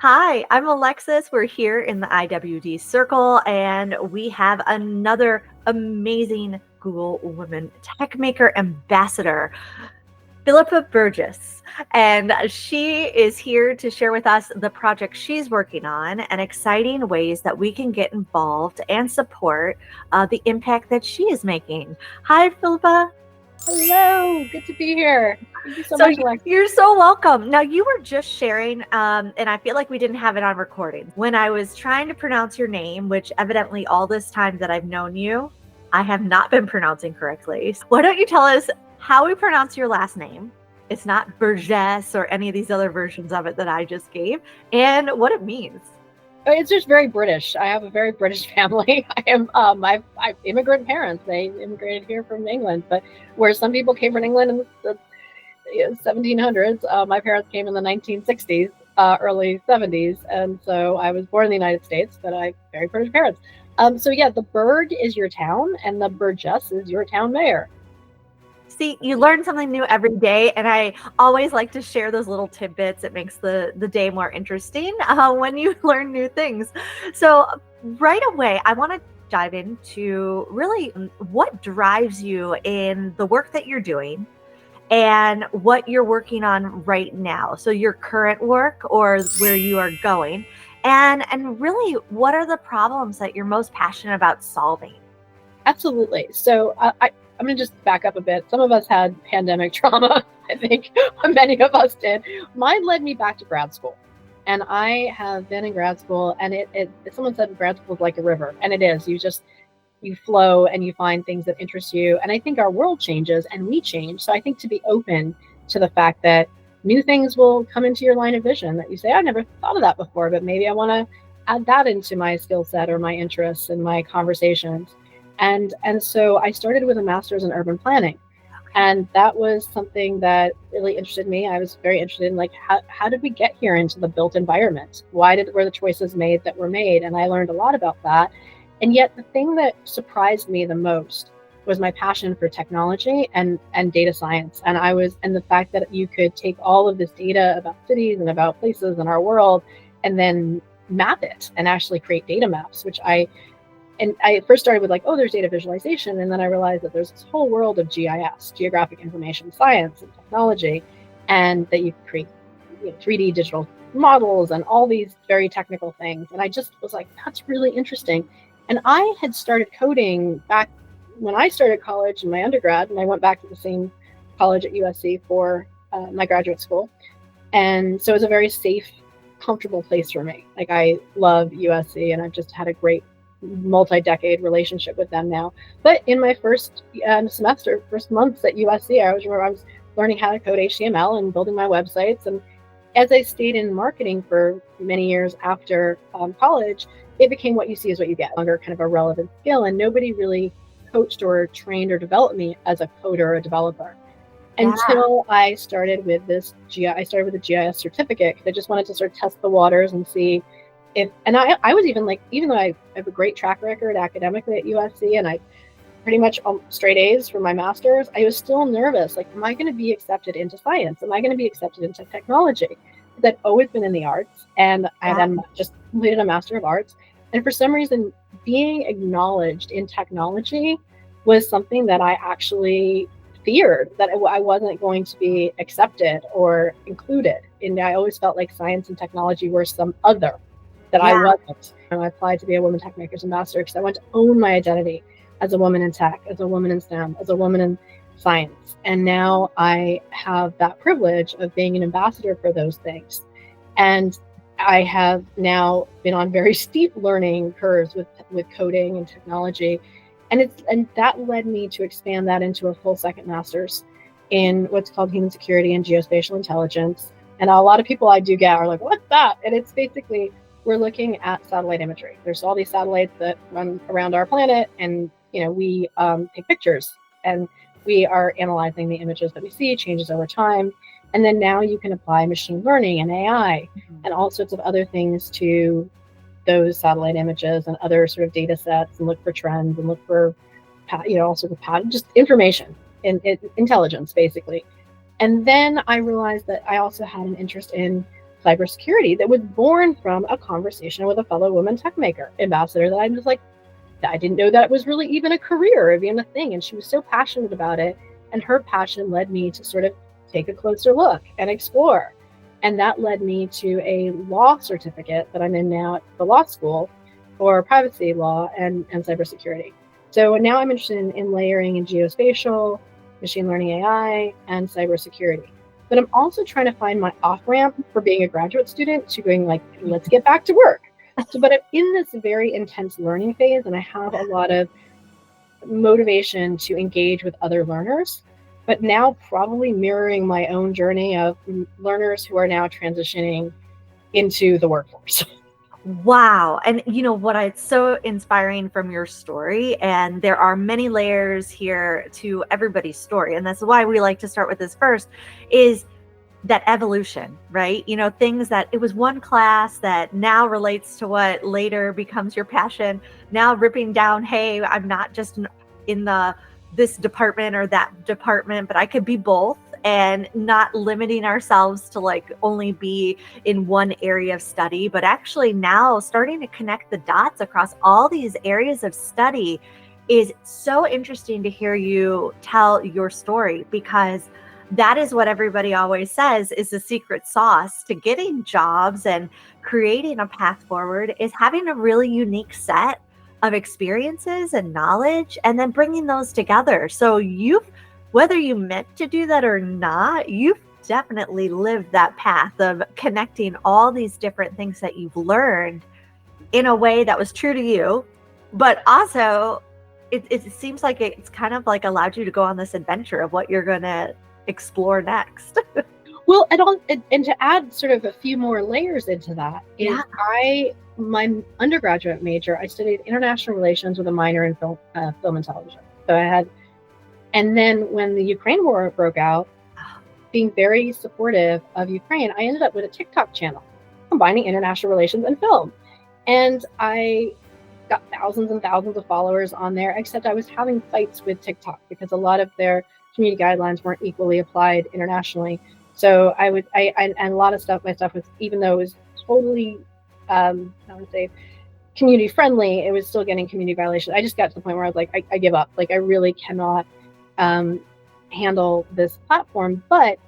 Hi, I'm Alexis. We're here in the IWD circle, and we have another amazing Google Woman Techmaker Ambassador, Philippa Burgess. And she is here to share with us the project she's working on and exciting ways that we can get involved and support the impact that she is making. Hi, Philippa. Hello, good to be here. Thank you so So much, Alexa. you're so welcome. Now, you were just sharing, and I feel like we didn't have it on recording. When I was trying to pronounce your name, which evidently all this time that I've known you, I have not been pronouncing correctly. Why don't you tell us how we pronounce your last name? It's not Burgess or any of these other versions of it that I just gave, and what it means. It's just very British. I have a very British family. I've immigrant parents. They immigrated here from England, but where some people came from England in the 1700s, my parents came in the 1960s, early 70s, and so I was born in the United States, but I have very British parents. So yeah, the Burg is your town, and the Burgess is your town mayor. See, you learn something new every day, and I always like to share those little tidbits. It makes the day more interesting when you learn new things. So right away, I want to dive into really what drives you in the work that you're doing and what you're working on right now. So your current work or where you are going, and really what are the problems that you're most passionate about solving? Absolutely. So I'm going to just back up a bit. Some of us had pandemic trauma. I think many of us did. Mine led me back to grad school. And I have been in grad school, and someone said grad school is like a river, and it is. You flow and you find things that interest you. And I think our world changes and we change. So I think to be open to the fact that new things will come into your line of vision that you say, I never thought of that before, but maybe I want to add that into my skill set or my interests and my conversations. And so I started with a master's in urban planning. And that was something that really interested me. I was very interested in like, how did we get here into the built environment? Were the choices made that were made? And I learned a lot about that. And yet the thing that surprised me the most was my passion for technology and data science. And the fact that you could take all of this data about cities and about places in our world and then map it and actually create data maps, and I first started with like, oh, there's data visualization. And then I realized that there's this whole world of GIS, geographic information science and technology, and that you can create 3D digital models and all these very technical things. And I just was like, that's really interesting. And I had started coding back when I started college in my undergrad, and I went back to the same college at USC for my graduate school. And so it was a very safe, comfortable place for me. Like I love USC, and I've just had a great multi-decade relationship with them now. But in my first months at USC, I was learning how to code HTML and building my websites. And as I stayed in marketing for many years after college, it became what you see is what you get, longer kind of a relevant skill. And nobody really coached or trained or developed me as a coder or a developer until I started with I started with a GIS certificate because I just wanted to sort of test the waters and see I was even though I have a great track record academically at USC and I pretty much straight A's for my master's, I was still nervous. Like, am I going to be accepted into science? Am I going to be accepted into technology? Because I'd always been in the arts, and I then just completed a Master of Arts. And for some reason, being acknowledged in technology was something that I actually feared, that I wasn't going to be accepted or included. And I always felt like science and technology were some other that I wasn't. And I applied to be a Woman Techmakers Ambassador because I want to own my identity as a woman in tech, as a woman in STEM, as a woman in science. And now I have that privilege of being an ambassador for those things. And I have now been on very steep learning curves with coding and technology. And that led me to expand that into a full second master's in what's called human security and geospatial intelligence. And a lot of people I do get are like, what's that? And it's basically, we're looking at satellite imagery. There's all these satellites that run around our planet, and we take pictures, and we are analyzing the images that we see, changes over time. And then now you can apply machine learning and AI and all sorts of other things to those satellite images and other sort of data sets, and look for trends and look for all sorts of just information and intelligence, basically. And then I realized that I also had an interest in cybersecurity that was born from a conversation with a fellow woman techmaker ambassador that I'm just like, I didn't know that it was really even a career or even a thing. And she was so passionate about it. And her passion led me to sort of take a closer look and explore. And that led me to a law certificate that I'm in now at the law school for privacy law and cybersecurity. So now I'm interested in layering in geospatial, machine learning AI, and cybersecurity. But I'm also trying to find my off ramp for being a graduate student to going like, let's get back to work. So, but I'm in this very intense learning phase, and I have a lot of motivation to engage with other learners, but now probably mirroring my own journey of learners who are now transitioning into the workforce. Wow. And you know what? It's so inspiring from your story. And there are many layers here to everybody's story. And that's why we like to start with this first is that evolution, right? You know, things that it was one class that now relates to what later becomes your passion. Now ripping down, hey, I'm not just in this department or that department, but I could be both, and not limiting ourselves to like only be in one area of study, but actually now starting to connect the dots across all these areas of study is so interesting to hear you tell your story, because that is what everybody always says is the secret sauce to getting jobs and creating a path forward is having a really unique set of experiences and knowledge and then bringing those together. So whether you meant to do that or not, you've definitely lived that path of connecting all these different things that you've learned in a way that was true to you, but also it seems like it's kind of like allowed you to go on this adventure of what you're going to explore next. Well, and to add sort of a few more layers into that is my undergraduate major, I studied international relations with a minor in film and television. So and then when the Ukraine war broke out, being very supportive of Ukraine, I ended up with a TikTok channel combining international relations and film. And I got thousands and thousands of followers on there, except I was having fights with TikTok because a lot of their community guidelines weren't equally applied internationally. So and a lot of my stuff was, even though it was totally, I would say, community friendly, it was still getting community violations. I just got to the point where I was like, I give up. Like, I really cannot handle this platform. But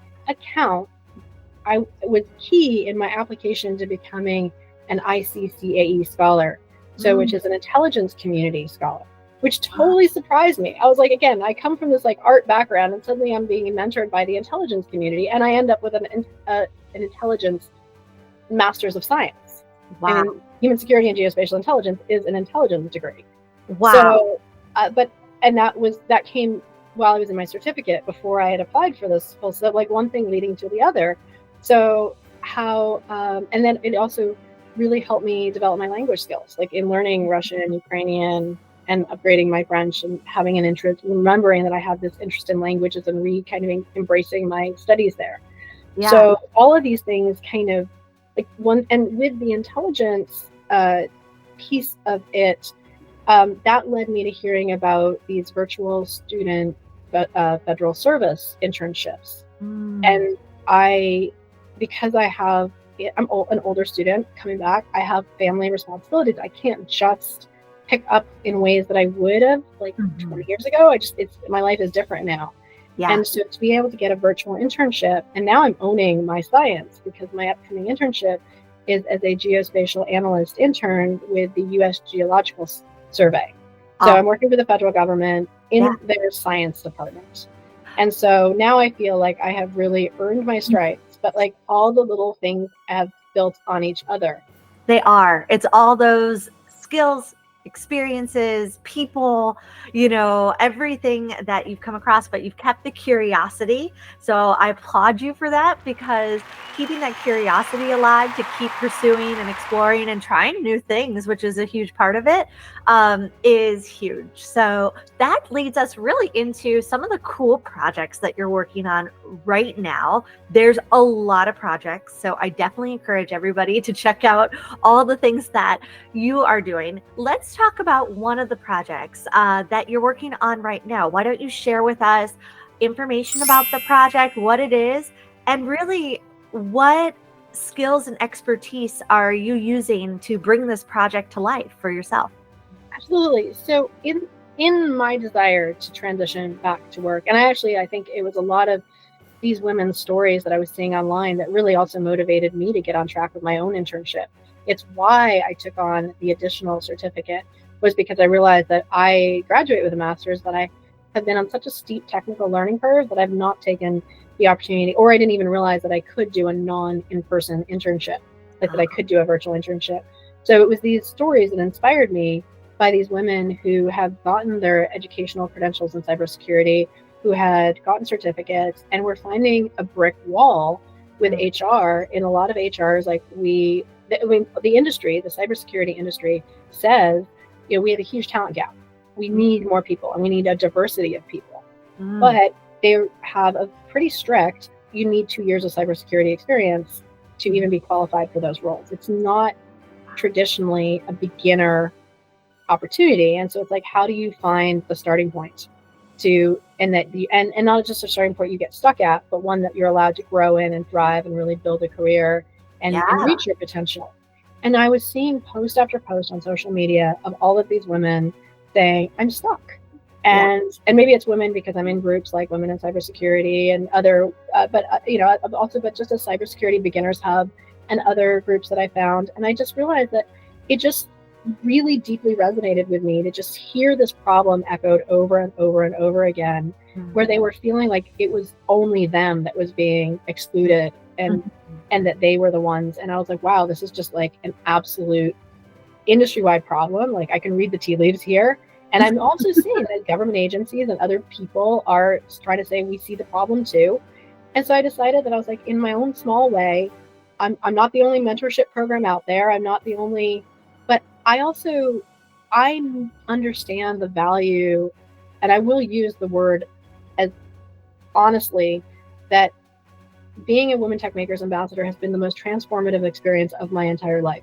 I was key in my application to becoming an ICCAE scholar, which is an intelligence community scholar, which totally surprised me. I was like, again, I come from this like art background, and suddenly I'm being mentored by the intelligence community, and I end up with an intelligence master's of science. Wow. And human security and geospatial intelligence is an intelligence degree. Wow. So, that came while I was in my certificate before I had applied for this full. So like one thing leading to the other. So and then it also really helped me develop my language skills, like in learning Russian and Ukrainian and upgrading my French and having an interest, remembering that I have this interest in languages and kind of embracing my studies there. Yeah. So all of these things kind of like and with the intelligence piece of it, that led me to hearing about these virtual student federal service internships. And because I'm an older student coming back, I have family responsibilities. I can't just pick up in ways that I would have like 20 years ago. My life is different now. Yeah. And so to be able to get a virtual internship, and now I'm owning my science because my upcoming internship is as a geospatial analyst intern with the U.S. Geological Survey. So I'm working for the federal government in their science department. And so now I feel like I have really earned my stripes, but like all the little things have built on each other. They are. It's all those skills, experiences, people, everything that you've come across, but you've kept the curiosity. So I applaud you for that, because keeping that curiosity alive to keep pursuing and exploring and trying new things, which is a huge part of it, is huge. So that leads us really into some of the cool projects that you're working on right now. There's a lot of projects, so I definitely encourage everybody to check out all the things that you are doing. Let's talk about one of the projects that you're working on right now. Why don't you share with us information about the project, what it is, and really what skills and expertise are you using to bring this project to life for yourself? Absolutely. So in my desire to transition back to work, and I think it was a lot of these women's stories that I was seeing online that really also motivated me to get on track with my own internship. It's why I took on the additional certificate, was because I realized that I graduate with a master's, that I have been on such a steep technical learning curve that I've not taken the opportunity, or I didn't even realize that I could do a non-in-person internship, like that I could do a virtual internship. So it was these stories that inspired me, by these women who have gotten their educational credentials in cybersecurity, who had gotten certificates, and were finding a brick wall with HR. In a lot of HRs, like the industry, the cybersecurity industry says, we have a huge talent gap. We need more people, and we need a diversity of people. But they have a pretty strict, you need 2 years of cybersecurity experience to even be qualified for those roles. It's not traditionally a beginner opportunity. And so it's like, how do you find the starting point and not just a starting point you get stuck at, but one that you're allowed to grow in and thrive and really build a career and reach your potential. And I was seeing post after post on social media of all of these women saying, I'm stuck. And maybe it's women because I'm in groups like Women in Cybersecurity and other, but just a Cybersecurity Beginners Hub and other groups that I found. And I just realized that it just really deeply resonated with me to just hear this problem echoed over and over and over again, where they were feeling like it was only them that was being excluded and that they were the ones. And I was like, wow, this is just like an absolute industry-wide problem. Like, I can read the tea leaves here. And I'm also seeing that government agencies and other people are trying to say, we see the problem too. And so I decided that I was like, in my own small way, I'm not the only mentorship program out there. I'm not the only, but I understand the value, and I will use the word as honestly, that being a Women Techmakers Ambassador has been the most transformative experience of my entire life.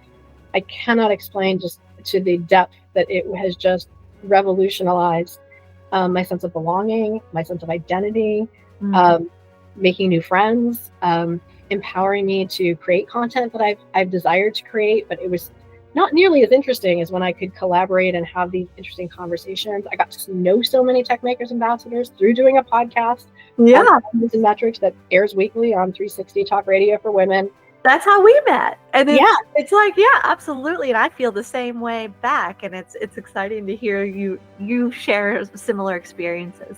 I cannot explain just to the depth that it has just revolutionized my sense of belonging, my sense of identity, making new friends, empowering me to create content that I've desired to create, but it was not nearly as interesting as when I could collaborate and have these interesting conversations. I got to know so many Techmakers Ambassadors through doing a podcast. And Metrics that airs weekly on 360 Talk Radio for Women. That's how we met. And it's like, absolutely. And I feel the same way back. And it's exciting to hear you share similar experiences.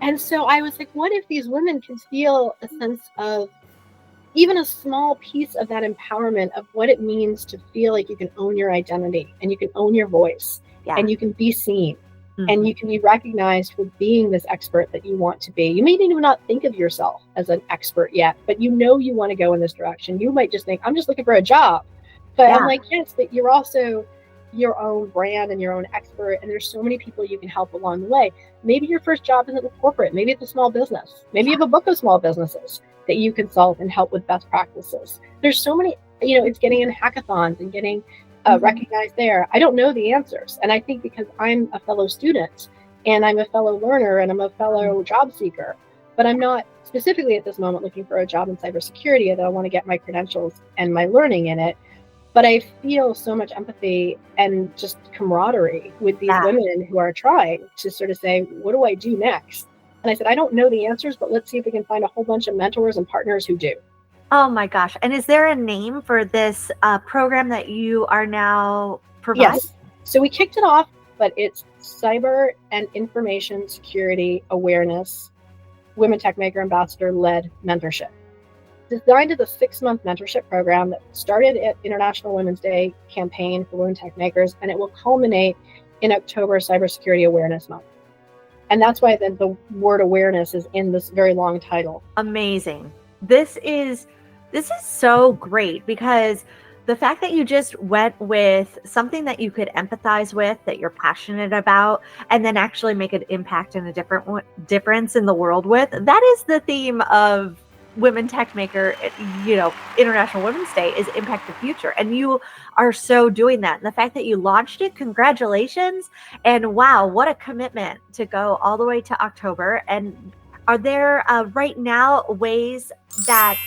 And so I was like, what if these women can feel a sense of even a small piece of that empowerment of what it means to feel like you can own your identity and you can own your voice and you can be seen and you can be recognized for being this expert that you want to be. You may even not think of yourself as an expert yet, but you want to go in this direction. You might just think, I'm just looking for a job. But I'm like, yes, but you're also your own brand and your own expert. And there's so many people you can help along the way. Maybe your first job isn't with corporate. Maybe it's a small business. Maybe you have a book of small businesses that you consult and help with best practices. There's so many, it's getting in hackathons and getting recognized there. I don't know the answers. And I think because I'm a fellow student and I'm a fellow learner and I'm a fellow job seeker, but I'm not specifically at this moment looking for a job in cybersecurity, that I want to get my credentials and my learning in it. But I feel so much empathy and just camaraderie with these women who are trying to sort of say, what do I do next? And I said, I don't know the answers, but let's see if we can find a whole bunch of mentors and partners who do. Oh my gosh. And is there a name for this program that you are now providing? Yes. So we kicked it off, but it's Cyber and Information Security Awareness Women Techmaker Ambassador led mentorship. Designed as a 6-month mentorship program that started at International Women's Day campaign for Women Techmakers, and it will culminate in October Cybersecurity Awareness Month. And that's why the word awareness is in this very long title. Amazing. This is so great, because the fact that you just went with something that you could empathize with, that you're passionate about, and then actually make an impact and a difference in the world with, that is the theme of Women Techmaker, International Women's Day, is impact the future. And you are so doing that. And the fact that you launched it, congratulations. And wow, what a commitment to go all the way to October. And are there right now ways that,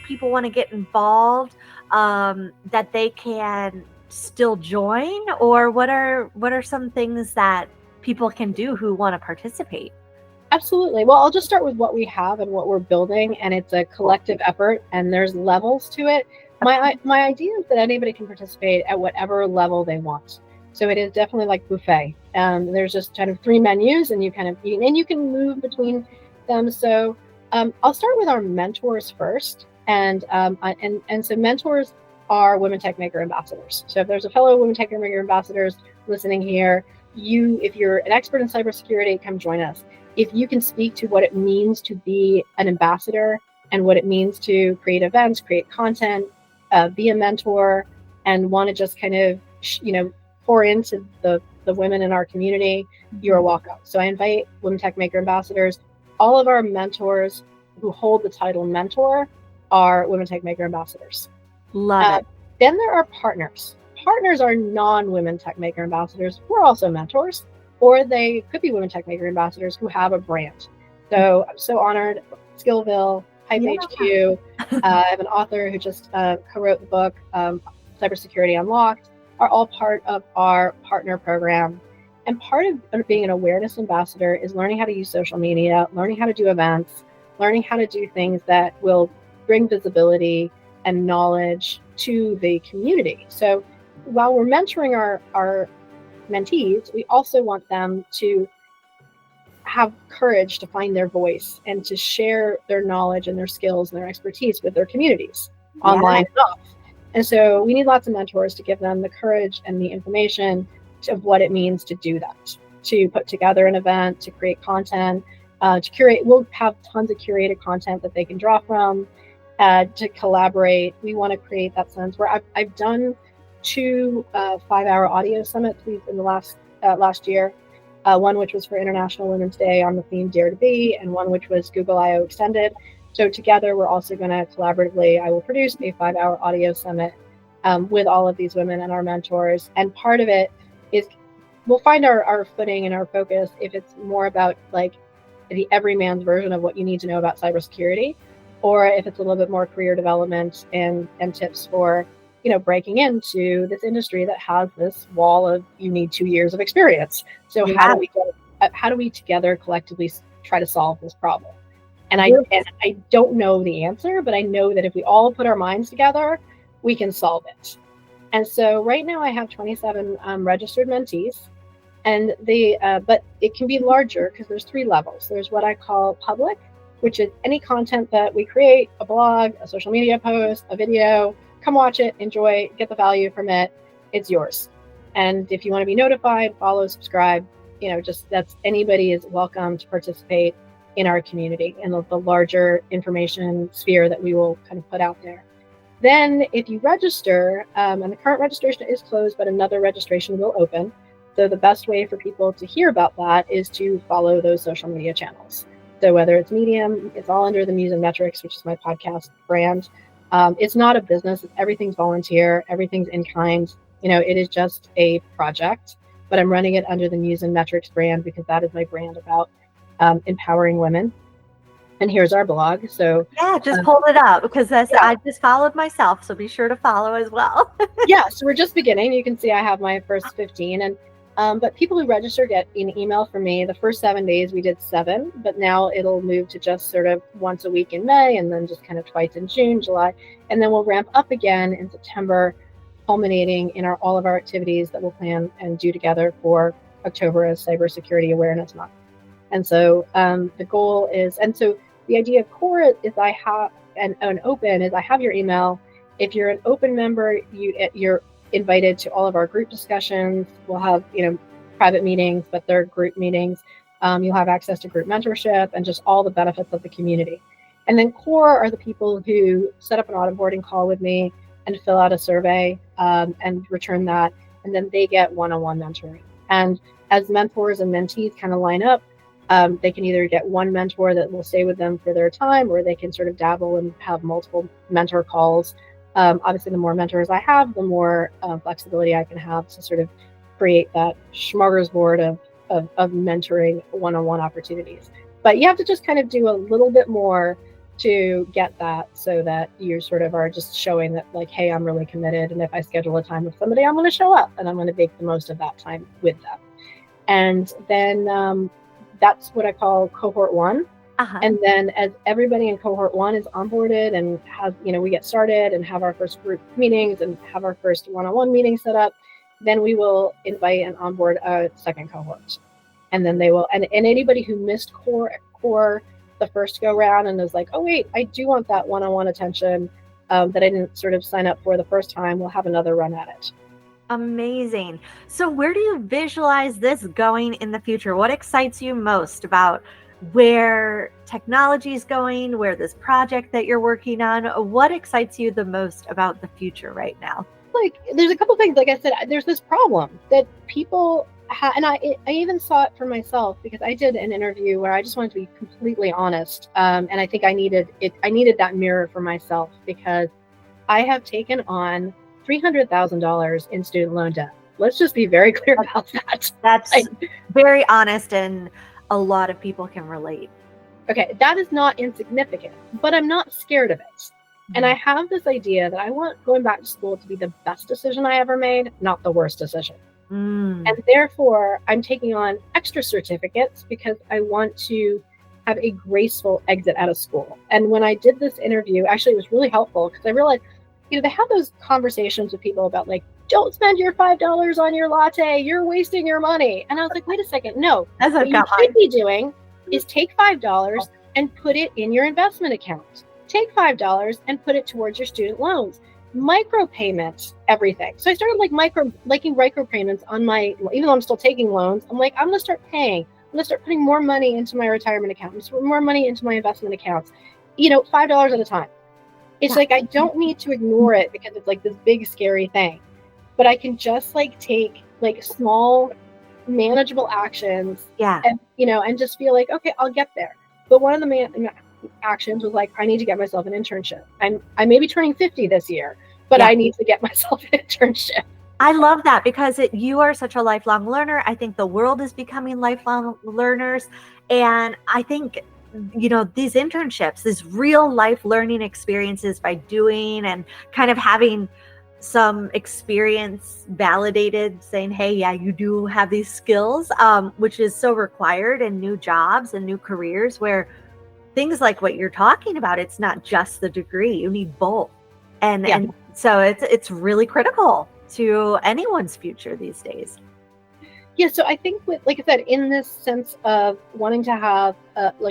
people want to get involved, that they can still join, or what are some things that people can do who want to participate? Absolutely. Well, I'll just start with what we have and what we're building, and it's a collective effort, and there's levels to it. My idea is that anybody can participate at whatever level they want. So it is definitely like buffet. There's just kind of 3 menus, and you can move between them. So I'll start with our mentors first, and so mentors are Women Techmaker Ambassadors. So if there's a fellow Women Techmaker Ambassadors listening here, if you're an expert in cybersecurity, come join us. If you can speak to what it means to be an ambassador and what it means to create events, create content, be a mentor, and want to just kind of, pour into the women in our community, you're welcome. So I invite Women Techmaker Ambassadors. All of our mentors who hold the title mentor are Women Techmaker Ambassadors. Love it. Then there are partners. Partners are non-Women Techmaker Ambassadors who are also mentors, or they could be Women Techmaker Ambassadors who have a brand. So I'm so honored. Skillville, Hype HQ. I have an author who just co-wrote the book, Cybersecurity Unlocked, are all part of our partner program. And part of being an awareness ambassador is learning how to use social media, learning how to do events, learning how to do things that will bring visibility and knowledge to the community. So while we're mentoring our mentees, we also want them to have courage to find their voice and to share their knowledge and their skills and their expertise with their communities, online and off. And so we need lots of mentors to give them the courage and the information of what it means to do that, to put together an event, to create content, to curate. We'll have tons of curated content that they can draw from, to collaborate. We want to create that sense where I've done 2 5-hour audio summits in the last year. One which was for International Women's Day on the theme Dare to Be, and one which was Google I/O Extended. So together, we're also going to collaboratively, I will produce a 5-hour audio summit with all of these women and our mentors. And part of it is we'll find our footing and our focus if it's more about like the everyman's version of what you need to know about cybersecurity, or if it's a little bit more career development and tips for, breaking into this industry that has this wall of you need 2 years of experience. So how do we together collectively try to solve this problem? And I don't know the answer, but I know that if we all put our minds together, we can solve it. And so right now I have 27 registered mentees, and but it can be larger because there's 3 levels. There's what I call public, which is any content that we create, a blog, a social media post, a video. Come watch it, enjoy, get the value from it. It's yours. And if you want to be notified, follow, subscribe, anybody is welcome to participate in our community and the larger information sphere that we will kind of put out there. Then if you register, and the current registration is closed, but another registration will open. So the best way for people to hear about that is to follow those social media channels. So whether it's Medium, it's all under the Muse and Metrics, which is my podcast brand. It's not a business. Everything's volunteer. Everything's in kind. It is just a project, but I'm running it under the Muse and Metrics brand because that is my brand about empowering women. And here's our blog. So yeah, just pull it up because I just followed myself. So be sure to follow as well. Yeah. So we're just beginning. You can see I have my first 15, and but people who register get an email from me. The first 7 days we did 7, but now it'll move to just sort of once a week in May, and then just kind of twice in June, July, and then we'll ramp up again in September, culminating in all of our activities that we'll plan and do together for October as Cybersecurity Awareness Month. And so the goal is, and so the idea of core is I have an open is I have your email. If you're an open member, you're invited to all of our group discussions. We'll have, private meetings, but they're group meetings. You'll have access to group mentorship and just all the benefits of the community. And then core are the people who set up an onboarding call with me and fill out a survey and return that. And then they get one-on-one mentoring. And as mentors and mentees kind of line up, they can either get one mentor that will stay with them for their time, or they can sort of dabble and have multiple mentor calls. Obviously, the more mentors I have, the more flexibility I can have to sort of create that smorgasbord of mentoring one-on-one opportunities. But you have to just kind of do a little bit more to get that, so that you sort of are just showing that, like, hey, I'm really committed. And if I schedule a time with somebody, I'm going to show up and I'm going to make the most of that time with them. And then that's what I call cohort one. And then as everybody in cohort one is onboarded and have, we get started and have our first group meetings and have our first one-on-one meeting set up, then we will invite and onboard a second cohort. And then they will, and anybody who missed core the first go round and is like, oh wait, I do want that one-on-one attention that I didn't sort of sign up for the first time, we'll have another run at it. Amazing. So where do you visualize this going in the future? What excites you most about where technology is going, where this project that you're working on? What excites you the most about the future right now? Like, there's a couple things. Like I said, there's this problem that people and I even saw it for myself, because I did an interview where I just wanted to be completely honest. And I think I needed that mirror for myself, because I have taken on $300,000 in student loan debt. Let's just be very clear about that. That's very honest, and a lot of people can relate. Okay, that is not insignificant, but I'm not scared of it. And I have this idea that I want going back to school to be the best decision I ever made, not the worst decision. And therefore, I'm taking on extra certificates because I want to have a graceful exit out of school. And when I did this interview, actually, it was really helpful, because I realized, they have those conversations with people about, like, don't spend your $5 on your latte, you're wasting your money. And I was like, wait a second, no. What you should be doing is take $5 and put it in your investment account. Take $5 and put it towards your student loans. Micropayments, everything. So I started making micropayments on my, even though I'm still taking loans, I'm like, I'm going to start paying. I'm going to start putting more money into my retirement account, more money into my investment accounts, $5 at a time. It's like, I don't need to ignore it because it's like this big, scary thing, but I can just take small, manageable actions. And, and just feel like, okay, I'll get there. But one of the actions was like, I need to get myself an internship. I may be turning 50 this year, but I need to get myself an internship. I love that, because you are such a lifelong learner. I think the world is becoming lifelong learners. And I think, these internships, these real life learning experiences by doing and kind of having some experience validated, saying, hey, yeah, you do have these skills, which is so required in new jobs and new careers, where things like what you're talking about, it's not just the degree, you need both. And so it's really critical to anyone's future these days. Yeah, so I think, like I said, in this sense of wanting to have,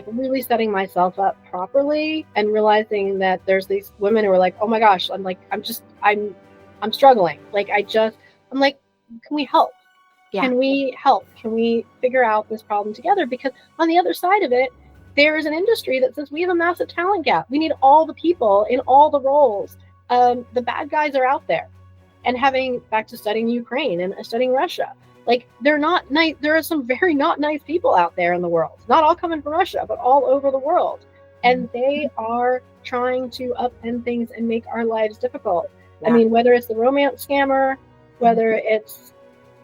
really setting myself up properly, and realizing that there's these women who are like, oh my gosh, I'm struggling. I'm like, can we help? Can we help? Can we figure out this problem together? Because on the other side of it, there is an industry that says we have a massive talent gap. We need all the people in all the roles. The bad guys are out there. And back to studying Ukraine and studying Russia, they're not nice. There are some very not nice people out there in the world, not all coming from Russia, but all over the world. And they are trying to upend things and make our lives difficult. I mean, whether it's the romance scammer, whether it's,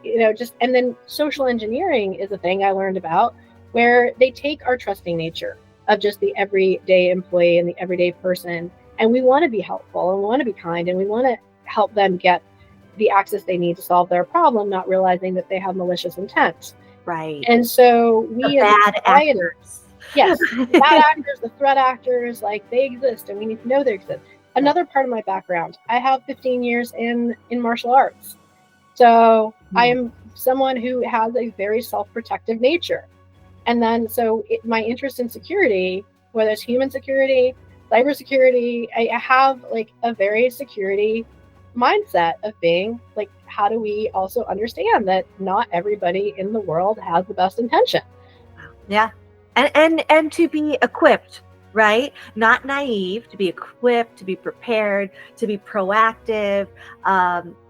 and then social engineering is a thing I learned about, where they take our trusting nature of just the everyday employee and the everyday person, and we want to be helpful and we want to be kind and we want to help them get the access they need to solve their problem, not realizing that they have malicious intent. Right. And so we, bad actors. Yes, bad actors, the threat actors, they exist, and we need to know they exist. Another part of my background, I have 15 years in martial arts. So I am someone who has a very self-protective nature. And then, my interest in security, whether it's human security, cybersecurity, I have a very security mindset of being how do we also understand that not everybody in the world has the best intention? Yeah. And to be equipped, right? Not naive, to be equipped, to be prepared, to be proactive.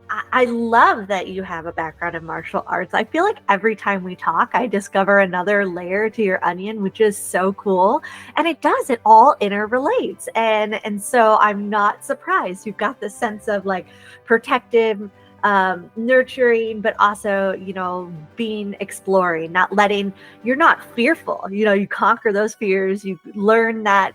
I love that you have a background in martial arts. I feel like every time we talk, I discover another layer to your onion, which is so cool. And it all interrelates. And so I'm not surprised you've got this sense of protective nurturing, but also, you're not fearful. You conquer those fears, you learn that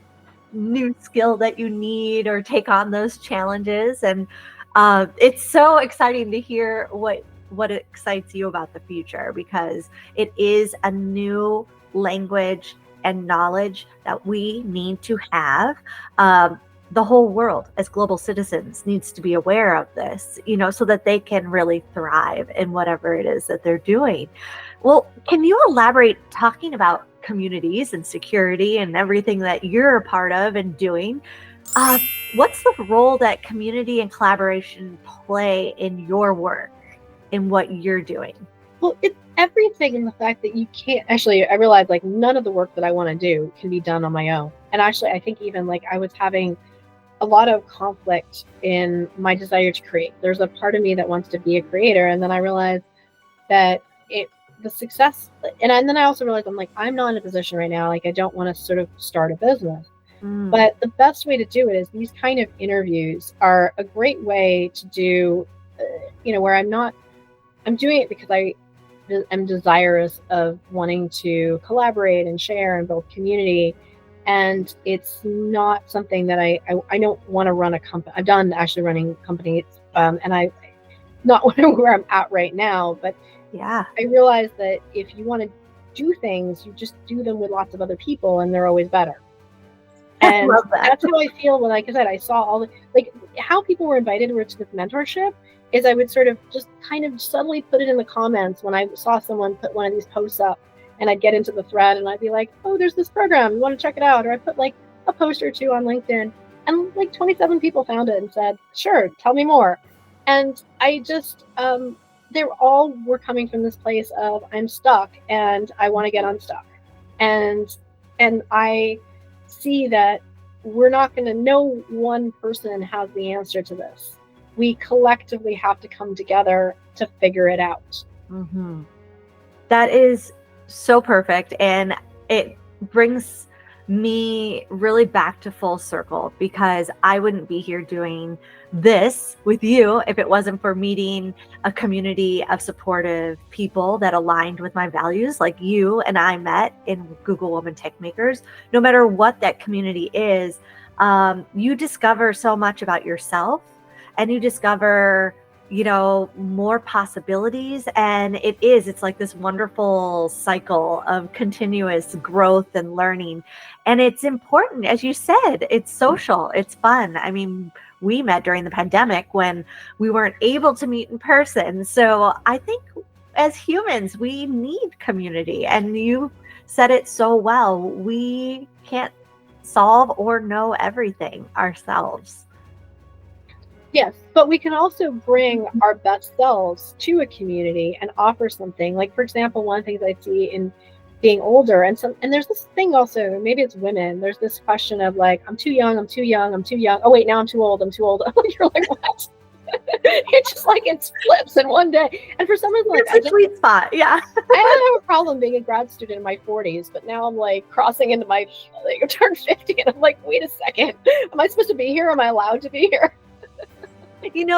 new skill that you need or take on those challenges. And it's so exciting to hear what excites you about the future, because it is a new language and knowledge that we need to have. The whole world as global citizens needs to be aware of this, so that they can really thrive in whatever it is that they're doing. Well, can you elaborate, talking about communities and security and everything that you're a part of and doing? What's the role that community and collaboration play in your work, in what you're doing? Well, it's everything in the fact that you can't actually, I realized like none of the work that I want to do can be done on my own. And actually, I think even like I was having a lot of conflict in my desire to create. There's a part of me that wants to be a creator. And then I realized that the success, and then I also realized I'm not in a position right now, like I don't want to sort of start a business. But the best way to do it is these kind of interviews are a great way to do, where I'm doing it because I'm desirous of wanting to collaborate and share and build community. And it's not something that I don't want to run a company. I've done actually running companies, and I not where I'm at right now. But yeah, I realized that if you want to do things, you just do them with lots of other people, and they're always better. And that's how I feel when, like I said, I saw all how people were invited to this mentorship. Is I would sort of just kind of subtly put it in the comments when I saw someone put one of these posts up. And I'd get into the thread and I'd be like, oh, there's this program, you want to check it out? Or I put like a post or two on LinkedIn, and like 27 people found it and said, sure, tell me more. And I just, they all were coming from this place of I'm stuck and I want to get unstuck. And I see that we're not going to, no one person has the answer to this. We collectively have to come together to figure it out. Mm-hmm. That is so perfect. And it brings me really back to full circle, because I wouldn't be here doing this with you if it wasn't for meeting a community of supportive people that aligned with my values, like you and I met in Google Woman Techmakers. No matter what that community is, you discover so much about yourself, and you discover more possibilities. And it's like this wonderful cycle of continuous growth and learning. And it's important, as you said, it's social, it's fun. I mean, we met during the pandemic when we weren't able to meet in person. So I think as humans, we need community. And you said it so well. We can't solve or know everything ourselves. Yes, but we can also bring our best selves to a community and offer something. Like, for example, one of the things I see in being older, and there's this thing also, maybe it's women, there's this question of like, I'm too young, I'm too young, I'm too young. Oh wait, now I'm too old, I'm too old. You're like, what? It's just like it flips in one day. And for some reason, like, it's a sweet spot. Yeah. I don't have a problem being a grad student in my 40s, but now I'm like crossing into my, like, turn 50, and I'm like, wait a second, am I supposed to be here? Am I allowed to be here?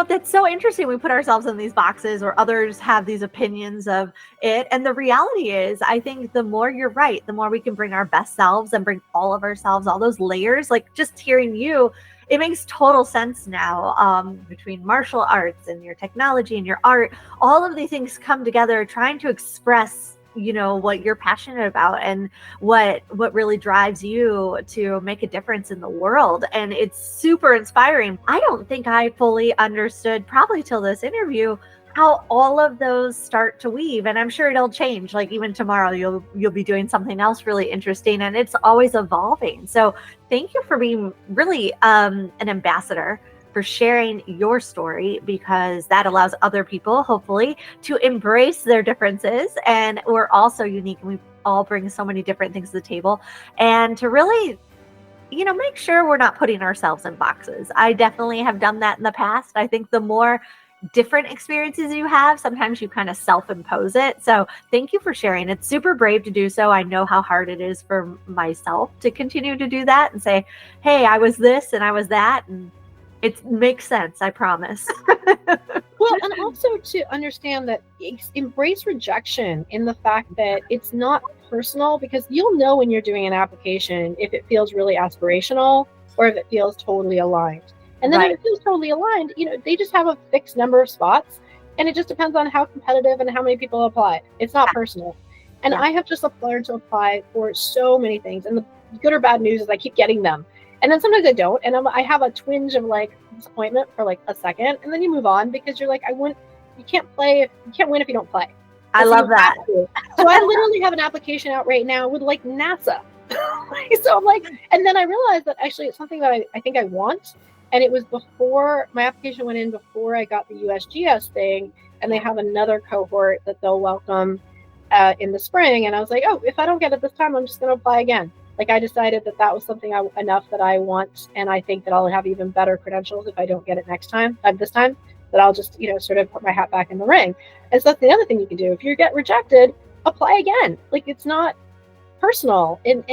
That's so interesting. We put ourselves in these boxes, or others have these opinions of it. And the reality is, I think the more you're right, the more we can bring our best selves and bring all of ourselves, all those layers. Like, just hearing you, it makes total sense now, between martial arts and your technology and your art. All of these things come together trying to express what you're passionate about and what really drives you to make a difference in the world. And it's super inspiring. I don't think I fully understood, probably till this interview, how all of those start to weave. And I'm sure it'll change. Like, even tomorrow you'll be doing something else really interesting, and it's always evolving. So thank you for being really an ambassador, for sharing your story, because that allows other people, hopefully, to embrace their differences. And we're all so unique, and we all bring so many different things to the table, and to really, make sure we're not putting ourselves in boxes. I definitely have done that in the past. I think the more different experiences you have, sometimes you kind of self-impose it. So thank you for sharing. It's super brave to do so. I know how hard it is for myself to continue to do that and say, hey, I was this and I was that, and it makes sense, I promise. Well, and also to understand that embrace rejection in the fact that it's not personal, because you'll know when you're doing an application if it feels really aspirational or if it feels totally aligned. And then if it feels totally aligned, they just have a fixed number of spots, and it just depends on how competitive and how many people apply. It's not personal. And I have just learned to apply for so many things. And the good or bad news is I keep getting them. And then sometimes I don't. And I have a twinge of like disappointment for like a second. And then you move on because you're like, you can't win if you don't play. I love that. So I literally have an application out right now with like NASA. So I'm like, and then I realized that actually it's something that I think I want. And it was before my application went in, before I got the USGS thing. And they have another cohort that they'll welcome in the spring. And I was like, oh, if I don't get it this time, I'm just going to apply again. Like I decided that was something enough that I want. And I think that I'll have even better credentials if I don't get it this time, that I'll just, sort of put my hat back in the ring. And so that's the other thing you can do. If you get rejected, apply again. Like it's not personal. And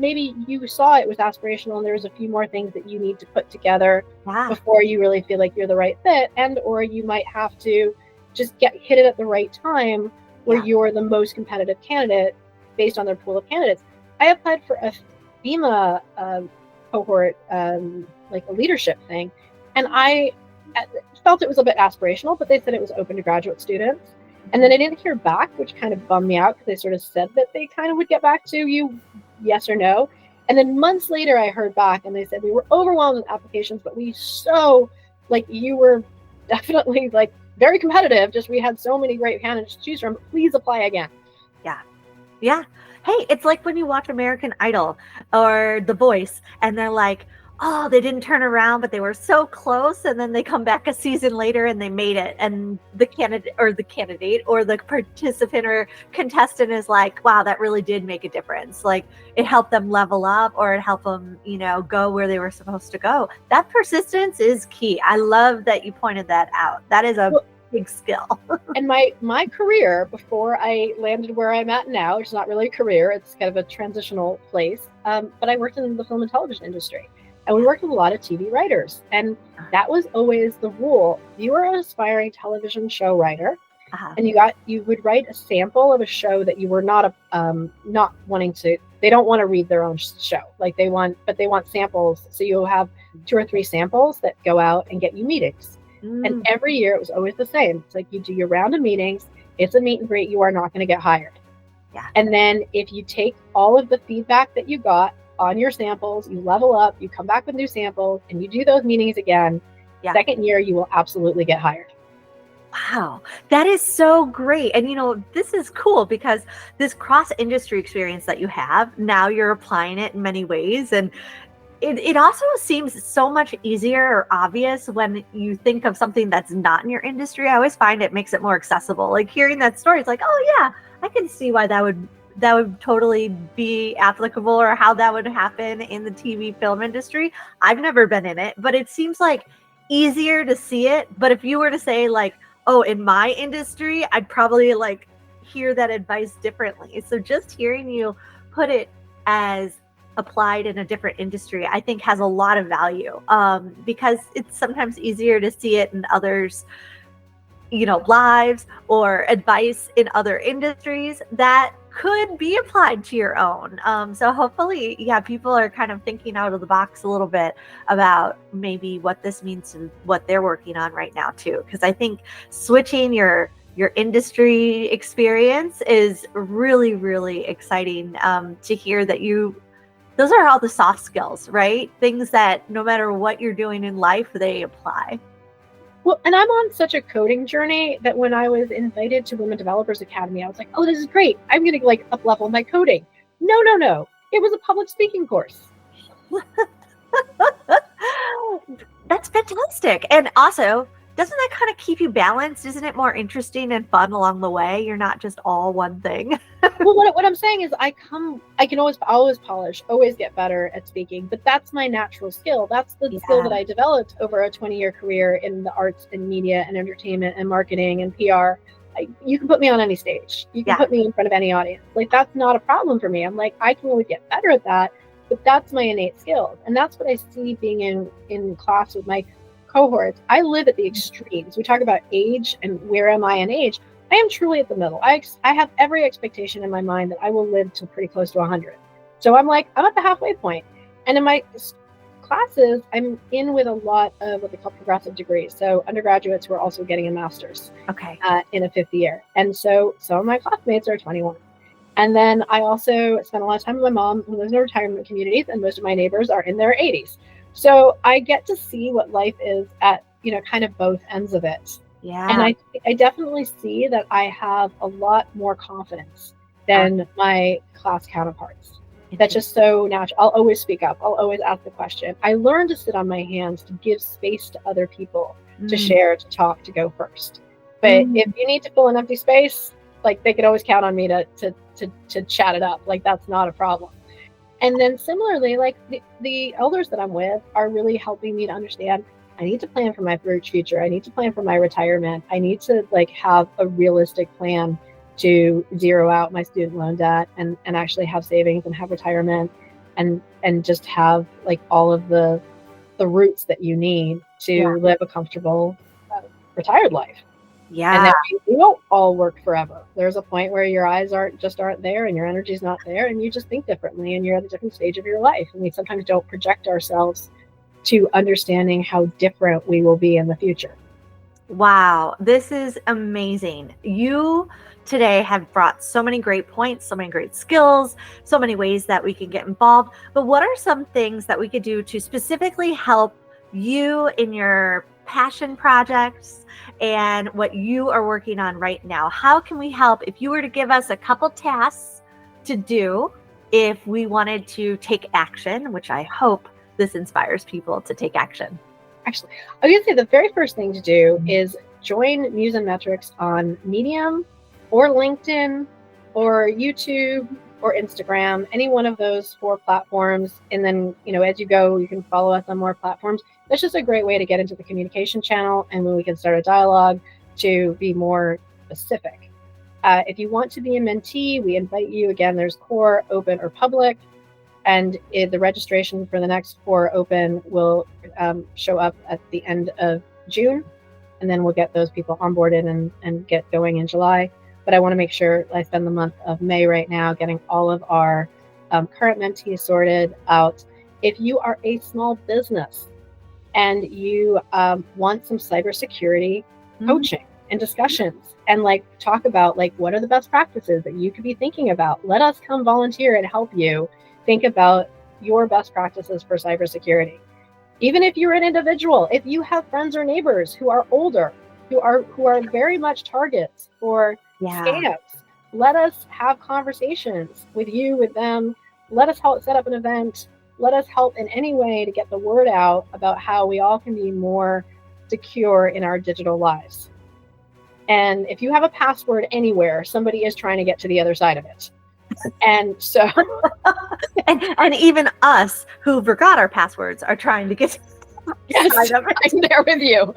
maybe you saw it was aspirational and there was a few more things that you need to put together before you really feel like you're the right fit. Or you might have to just hit it at the right time where you're the most competitive candidate based on their pool of candidates. I applied for a FEMA cohort, like a leadership thing, and I felt it was a bit aspirational, but they said it was open to graduate students. And then I didn't hear back, which kind of bummed me out because they sort of said that they kind of would get back to you, yes or no. And then months later, I heard back and they said, we were overwhelmed with applications, but you were definitely like very competitive. Just we had so many great candidates to choose from. Please apply again. Yeah. Hey, it's like when you watch American Idol or The Voice and they're like, oh, they didn't turn around, but they were so close. And then they come back a season later and they made it. And the candidate or the participant or contestant is like, wow, that really did make a difference. Like it helped them level up, or it helped them, go where they were supposed to go. That persistence is key. I love that you pointed that out. That is a big skill. And my career before I landed where I'm at now, which is not really a career, it's kind of a transitional place. But I worked in the film and television industry. And we worked with a lot of TV writers. And that was always the rule. You were an aspiring television show writer, and you would write a sample of a show that you were not wanting to. They don't want to read their own show. They want samples. So you'll have 2 or 3 samples that go out and get you meetings. And every year it was always the same. It's like you do your round of meetings. It's a meet and greet. You are not going to get hired. Yeah. And then if you take all of the feedback that you got on your samples, you level up, you come back with new samples, and you do those meetings again, second year, you will absolutely get hired. Wow, that is so great. And, this is cool because this cross-industry experience that you have, now you're applying it in many ways. And it also seems so much easier or obvious when you think of something that's not in your industry. I always find it makes it more accessible. Like hearing that story, it's like, oh yeah, I can see why that would totally be applicable, or how that would happen in the TV film industry. I've never been in it, but it seems like easier to see it. But if you were to say like, oh, in my industry, I'd probably like hear that advice differently. So just hearing you put it as applied in a different industry, I think has a lot of value, because it's sometimes easier to see it in others, lives or advice in other industries that could be applied to your own. So hopefully, people are kind of thinking out of the box a little bit about maybe what this means and what they're working on right now too. Because I think switching your industry experience is really, really exciting to hear that those are all the soft skills, right? Things that no matter what you're doing in life, they apply. Well, and I'm on such a coding journey that when I was invited to Women Developers Academy, I was like, oh, this is great. I'm going to up level my coding. No. It was a public speaking course. That's fantastic. And also, doesn't that kind of keep you balanced? Isn't it more interesting and fun along the way? You're not just all one thing. Well, what I'm saying is I can always polish, always get better at speaking, but that's my natural skill. That's the skill that I developed over a 20-year career in the arts and media and entertainment and marketing and PR. You can put me on any stage. You can put me in front of any audience. That's not a problem for me. I'm I can always get better at that, but that's my innate skills. And that's what I see being in class with my cohorts, I live at the extremes. We talk about age and where am I in age. I am truly at the middle. I have every expectation in my mind that I will live to pretty close to 100. So I'm like, I'm at the halfway point. And in my classes, I'm in with a lot of what they call progressive degrees. So undergraduates who are also getting a master's in a fifth year. And so some of my classmates are 21. And then I also spend a lot of time with my mom, who lives in retirement communities, and most of my neighbors are in their 80s. So I get to see what life is at, kind of both ends of it. Yeah. And I definitely see that I have a lot more confidence than my class counterparts. That's just so natural. I'll always speak up. I'll always ask the question. I learned to sit on my hands, to give space to other people, to share, to talk, to go first. But if you need to fill an empty space, like, they could always count on me to chat it up. Like, that's not a problem. And then similarly, like, the elders that I'm with are really helping me to understand I need to plan for my future. I need to plan for my retirement. I need to have a realistic plan to zero out my student loan debt and actually have savings and have retirement and just have all of the roots that you need to live a comfortable retired life. Yeah. And then we won't all work forever. There's a point where your eyes aren't there and your energy's not there, and you just think differently and you're at a different stage of your life. And we sometimes don't project ourselves to understanding how different we will be in the future. Wow, this is amazing. You today have brought so many great points, so many great skills, so many ways that we can get involved. But what are some things that we could do to specifically help you in your passion projects and what you are working on right now? How can we help? If you were to give us a couple tasks to do if we wanted to take action, which I hope this inspires people to take action. Actually, I was going to say the very first thing to do is join Muse and Metrics on Medium or LinkedIn or YouTube or Instagram, any one of those 4 platforms. And then, as you go, you can follow us on more platforms. That's just a great way to get into the communication channel, and when we can start a dialogue to be more specific. If you want to be a mentee, we invite you. Again, there's core, open, or public. And the registration for the next 4 open will show up at the end of June. And then we'll get those people onboarded and get going in July. But I want to make sure I spend the month of May right now getting all of our current mentees sorted out. If you are a small business and you want some cybersecurity coaching and discussions and talk about what are the best practices that you could be thinking about, let us come volunteer and help you think about your best practices for cybersecurity. Even if you're an individual, if you have friends or neighbors who are older, who are very much targets for scams, let us have conversations with you, with them. Let us help set up an event. Let us help in any way to get the word out about how we all can be more secure in our digital lives. And if you have a password anywhere, somebody is trying to get to the other side of it. And so and even us who forgot our passwords are trying to get yes, I'm there with you.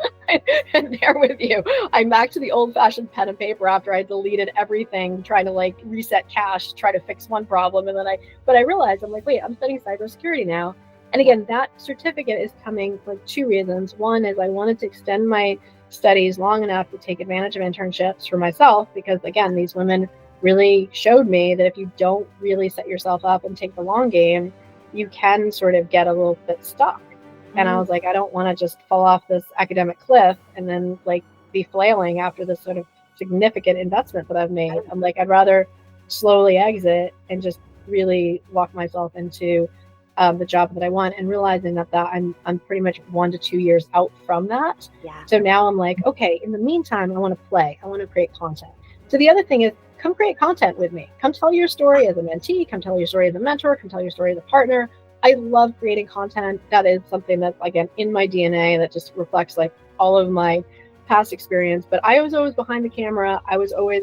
I'm there with you. I'm back to the old-fashioned pen and paper after I deleted everything, trying to reset cache, try to fix one problem, and then I realized I'm wait, I'm studying cybersecurity now. And again, that certificate is coming for 2 reasons. One is I wanted to extend my studies long enough to take advantage of internships for myself, because again, these women really showed me that if you don't really set yourself up and take the long game, you can sort of get a little bit stuck. And I was I don't want to just fall off this academic cliff and then be flailing after this sort of significant investment that I've made. I'm I'd rather slowly exit and just really walk myself into the job that I want, and realizing that I'm pretty much 1 to 2 years out from that. So now I'm okay, in the meantime, I want to play. I want to create content. So the other thing is, come create content with me. Come tell your story as a mentee. Come tell your story as a mentor. Come tell your story as a partner. I love creating content. That is something that's, again, in my DNA, that just reflects all of my past experience. But I was always behind the camera. I was always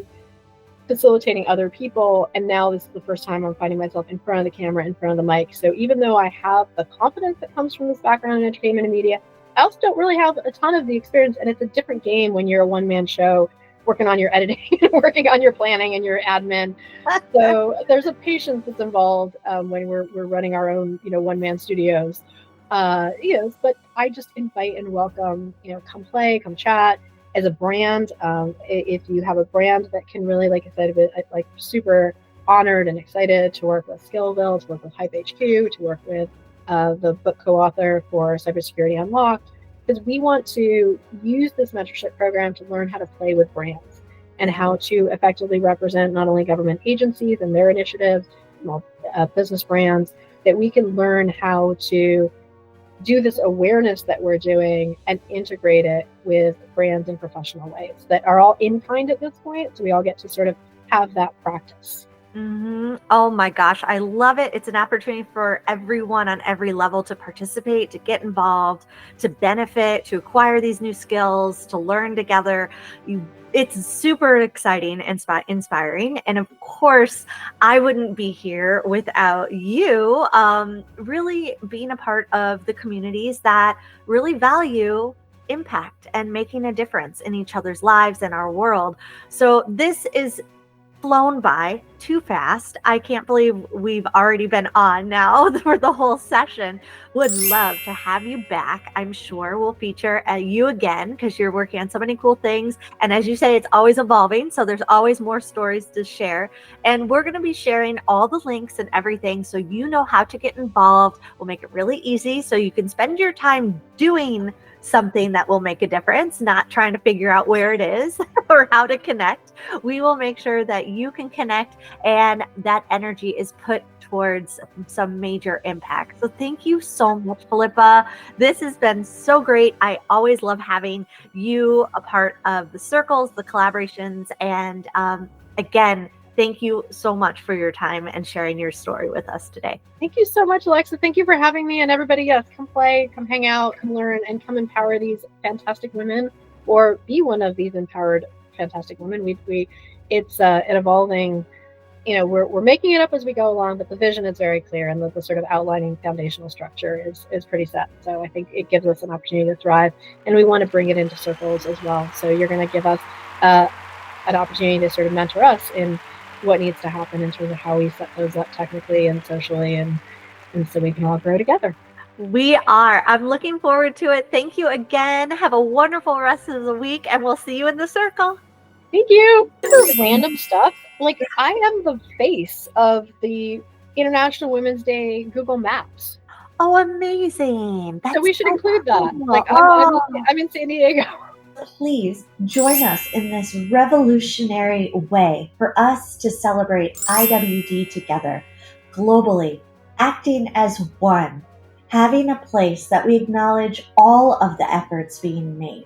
facilitating other people. And now this is the first time I'm finding myself in front of the camera, in front of the mic. So even though I have the confidence that comes from this background in entertainment and media, I also don't really have a ton of the experience. And it's a different game when you're a one-man show, working on your editing, working on your planning and your admin. So there's a patience that's involved when we're running our own, one-man studios. But I just invite and welcome, come play, come chat. As a brand, if you have a brand that can really, like I said, like super honored and excited to work with Skillville, to work with Hype HQ, to work with the book co-author for Cybersecurity Unlocked, because we want to use this mentorship program to learn how to play with brands and how to effectively represent not only government agencies and their initiatives, small business brands, that we can learn how to do this awareness that we're doing and integrate it with brands in professional ways that are all in kind at this point. So we all get to sort of have that practice. Oh my gosh, I love it. It's an opportunity for everyone on every level to participate, to get involved, to benefit, to acquire these new skills, to learn together. It's super exciting and inspiring. And of course, I wouldn't be here without you really being a part of the communities that really value impact and making a difference in each other's lives and our world. So this is flown by too fast. I can't believe we've already been on now for the whole session. Would love to have you back. I'm sure we'll feature you again because you're working on so many cool things. And as you say, it's always evolving. So there's always more stories to share. And we're going to be sharing all the links and everything so you know how to get involved. We'll make it really easy so you can spend your time doing something that will make a difference, not trying to figure out where it is or how to connect. We will make sure that you can connect and that energy is put towards some major impact. So thank you so much, Philippa. This has been so great. I always love having you a part of the circles, the collaborations, and again, thank you so much for your time and sharing your story with us today. Thank you so much, Alexa. Thank you for having me. And everybody, yes, come play, come hang out, come learn, and come empower these fantastic women, or be one of these empowered, fantastic women. It's an evolving, we're making it up as we go along, but the vision is very clear, and the sort of outlining foundational structure is pretty set. So I think it gives us an opportunity to thrive, and we want to bring it into circles as well. So you're going to give us an opportunity to sort of mentor us in what needs to happen in terms of how we set those up technically and socially, and so we can all grow together. We are. I'm looking forward to it. Thank you again. Have a wonderful rest of the week, and we'll see you in the circle. Thank you. Random stuff. Like, I am the face of the International Women's Day Google Maps. Oh, amazing. So we should include that. Like, I'm in San Diego. Please join us in this revolutionary way for us to celebrate IWD together, globally, acting as one, having a place that we acknowledge all of the efforts being made.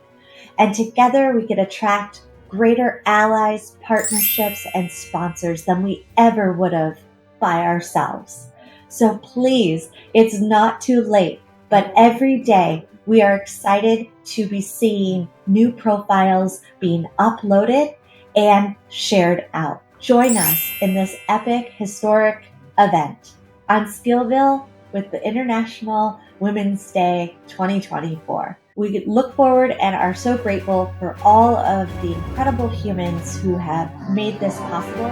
And together we can attract greater allies, partnerships, and sponsors than we ever would have by ourselves. So please, it's not too late, but every day we are excited to be seeing new profiles being uploaded and shared out. Join us in this epic, historic event on Skillville with the International Women's Day 2024. We look forward and are so grateful for all of the incredible humans who have made this possible.